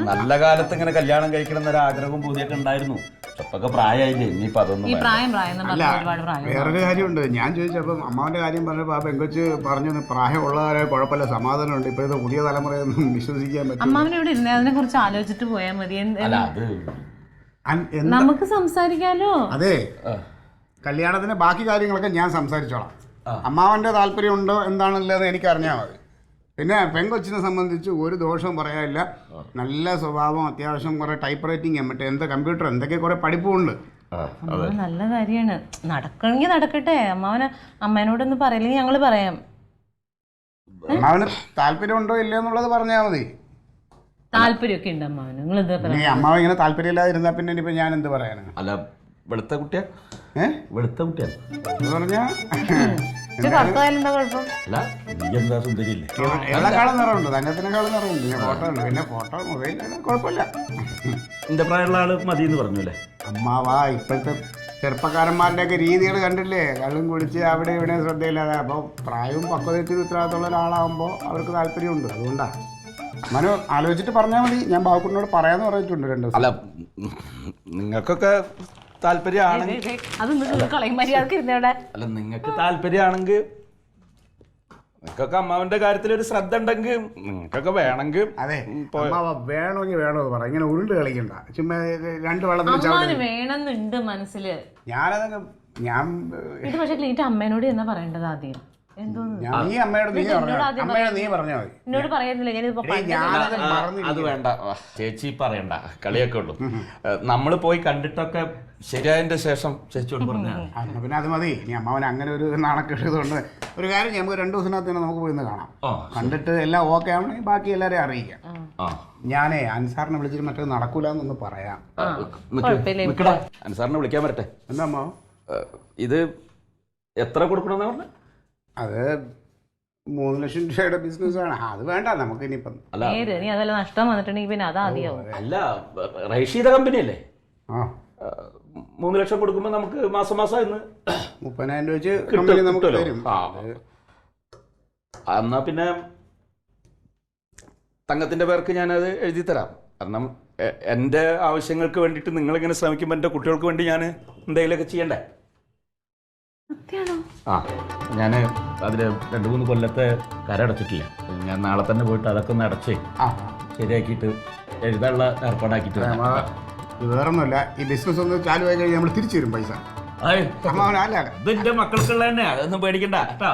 നല്ല കാലത്ത് ഇങ്ങനെ കല്യാണം കഴിക്കണം എന്നൊരു ആഗ്രഹവും പൂതിയൊക്കെ ഉണ്ടായിരുന്നു. ഇപ്പൊക്കെ പ്രായമായില്ലേ, ഇനിയിപ്പോ അതൊന്നും വേറൊരു കാര്യമുണ്ട്. ഞാൻ ചോദിച്ചപ്പം അമ്മാവന്റെ കാര്യം പറഞ്ഞപ്പോൾ ആ പെങ്കൊച്ച് പറഞ്ഞു പ്രായമുള്ളവരെ കുഴപ്പമില്ല, സമാധാനമുണ്ട്. ഇപ്പോഴത്തെ പുതിയ തലമുറയൊന്നും വിശ്വസിക്കാൻ പറ്റും. അമ്മാവനോട് ഇരുന്നേ അതിനെ കുറിച്ച് ആലോചിച്ചിട്ട് പോയാൽ മതി. അത് നമുക്ക് സംസാരിക്കാലോ. അതെ, കല്യാണത്തിന് ബാക്കി കാര്യങ്ങളൊക്കെ ഞാൻ സംസാരിച്ചോളാം. അമ്മാവന്റെ താല്പര്യം ഉണ്ടോ എന്താണുള്ളത് എനിക്ക് അറിഞ്ഞാൽ മതി. പിന്നെ പെങ്കൊച്ചിനെ സംബന്ധിച്ച് ഒരു ദോഷവും പറയാനില്ല. നല്ല സ്വഭാവം, അത്യാവശ്യം കുറെ ടൈപ്പ് റൈറ്റിംഗ്, മറ്റേ എന്താ കമ്പ്യൂട്ടർ എന്തൊക്കെ കുറെ പഠിപ്പുണ്ട്. നല്ല കാര്യമാണ്. നടക്കണമെങ്കിൽ നടക്കട്ടെ. അമ്മേനോടൊന്ന് പറയില്ലെങ്കിൽ ഞങ്ങള് പറയാം. അമ്മാവന് താല്പര്യം ഉണ്ടോ ഇല്ല എന്നുള്ളത് പറഞ്ഞാൽ മതി. താല്പര്യമൊക്കെ ഉണ്ട് അമ്മാവന്. നിങ്ങൾ എന്താ പറയാ? അമ്മാവൻ ഇങ്ങനെ താല്പര്യം ഇല്ലാതിരുന്നാ പിന്നെ ഇനിയിപ്പോ ഞാൻ എന്ത് പറയാനാണ്? അല്ല, വെളുത്ത കുട്ടിയാ, വെളുത്ത കുട്ടിയാ പറഞ്ഞാ കറുത്തായാലും എന്താ കുഴപ്പം? അല്ല, നീ എന്താ സുന്ദരിയില്ലേ? എന്നെക്കാളും നിറമുണ്ട്, തന്നത്തിനേക്കാളും നിറമുണ്ട്. ഞാൻ ഫോട്ടോ ഉണ്ട്, പിന്നെ ഫോട്ടോ മൊബൈൽ കുഴപ്പമില്ല. എന്റെ പ്രായമുള്ള ആള് മതി എന്ന് പറഞ്ഞു അല്ലേ? അമ്മാവാ, ഇപ്പോഴത്തെ ചെറുപ്പക്കാരന്മാരുടെ ഒക്കെ രീതികൾ കണ്ടില്ലേ? കള്ളും കുടിച്ച് അവിടെ ഇവിടെ ശ്രദ്ധയില്ലാതെ. അപ്പോൾ പ്രായവും പക്വതയ്ക്ക് ഉത്തരവാദിത്തമുള്ള ഒരാളാകുമ്പോൾ അവർക്ക് താല്പര്യമുണ്ട്. അതുകൊണ്ടാണ് മനു ആലോചിച്ചിട്ട് പറഞ്ഞാൽ മതി. ഞാൻ ബാബുക്കുട്ടിനോട് പറയാന്ന് പറഞ്ഞിട്ടുണ്ട് 2 ദിവസം. അല്ല, നിങ്ങൾക്കൊക്കെ താല്പര്യമാണെങ്കിൽ, അല്ല നിങ്ങൾക്ക് താല്പര്യമാണെങ്കിൽ, നിങ്ങൾക്കൊക്കെ അമ്മാവന്റെ കാര്യത്തിൽ ഒരു ശ്രദ്ധ ഉണ്ടെങ്കിൽ നിങ്ങൾക്കൊക്കെ വേണമെങ്കിൽ. അതെ, അമ്മാവ വേണമെങ്കിൽ വേണമെന്ന് പറ. ഇങ്ങനെ ഉരുണ്ട് കളിക്കണ്ട. ചുമ്മാ 2 വെള്ളത്തിൽ വേണമെന്നുണ്ട് മനസ്സില്. ഞാനതൊക്കെ ഇത് പക്ഷെ ക്ലീറ്റ് അമ്മേനോട് എന്നാ പറയേണ്ടത് ആദ്യം. നീ അമ്മയോട് നീ പറഞ്ഞാൽ മതി. എന്നോട് പറയുന്നില്ല. അത് വേണ്ട ചേച്ചി, പറയണ്ട, കളിയൊക്കെ ഉള്ളൂ. നമ്മൾ പോയി കണ്ടിട്ടൊക്കെ ശരിയായതിന്റെ ശേഷം ചേച്ചിയോട് പറഞ്ഞാൽ പിന്നെ അത് മതി. ഇനി അമ്മാവൻ അങ്ങനെ ഒരു നാണക്കെട്ടതുകൊണ്ട് ഒരു കാര്യം ചെയ്യാം, നമുക്ക് 2 ദിവസത്തിനകത്ത് തന്നെ നമുക്ക് പോയി കാണാം. കണ്ടിട്ട് എല്ലാം ഓക്കെ ആവണമെങ്കിൽ ബാക്കി എല്ലാവരെയും അറിയിക്കാം. ഞാനേ അൻസാറിനെ വിളിച്ചിട്ട് മറ്റേ നടക്കൂല എന്നൊന്ന് പറയാം. അൻസാറിനെ വിളിക്കാൻ വരട്ടെ. എന്താ അമ്മാവ, ഇത് എത്ര കൊടുക്കണമെന്നാ പറഞ്ഞ? അത് 3 ലക്ഷം രൂപയുടെ ബിസിനസ്സാണ്. അത് വേണ്ട നമുക്ക് ഇനിയിപ്പം. നീ അതെല്ലാം നഷ്ടം വന്നിട്ടുണ്ടെങ്കിൽ പിന്നെ അതാദ്യാവും. അല്ല, റഷീദ കമ്പനി അല്ലേ? 3 ലക്ഷം കൊടുക്കുമ്പോ നമുക്ക് മാസം മാസം ഇന്ന് 30,000 രൂപ വെച്ച് കമ്പനി നമുക്ക് തരും. എന്നാ പിന്നെ തങ്കത്തിന്റെ പേർക്ക് ഞാനത് എഴുതി തരാം. കാരണം എൻ്റെ ആവശ്യങ്ങൾക്ക് വേണ്ടിയിട്ട് നിങ്ങളിങ്ങനെ ശ്രമിക്കുമ്പോൾ എൻ്റെ കുട്ടികൾക്ക് വേണ്ടി ഞാൻ എന്തെങ്കിലുമൊക്കെ ചെയ്യണ്ടേ? ഞാൻ അതിൽ 2-3 കൊല്ലത്തെ കരടച്ചിട്ടില്ല. ഞാൻ നാളെ തന്നെ പോയിട്ട് അതൊക്കെ ഒന്ന് അടച്ചേ ശരിയാക്കിയിട്ട് എഴുതാനുള്ള ഏർപ്പാടാക്കിയിട്ട്. വേറൊന്നുമല്ല, ഈ ബിസിനസ് ഒന്ന് ചാലുവായി കഴിഞ്ഞാൽ നമ്മൾ തിരിച്ചു തരും പൈസ. ഇത് എന്റെ മക്കൾക്കുള്ള തന്നെ, അതൊന്നും പേടിക്കണ്ട കേട്ടോ.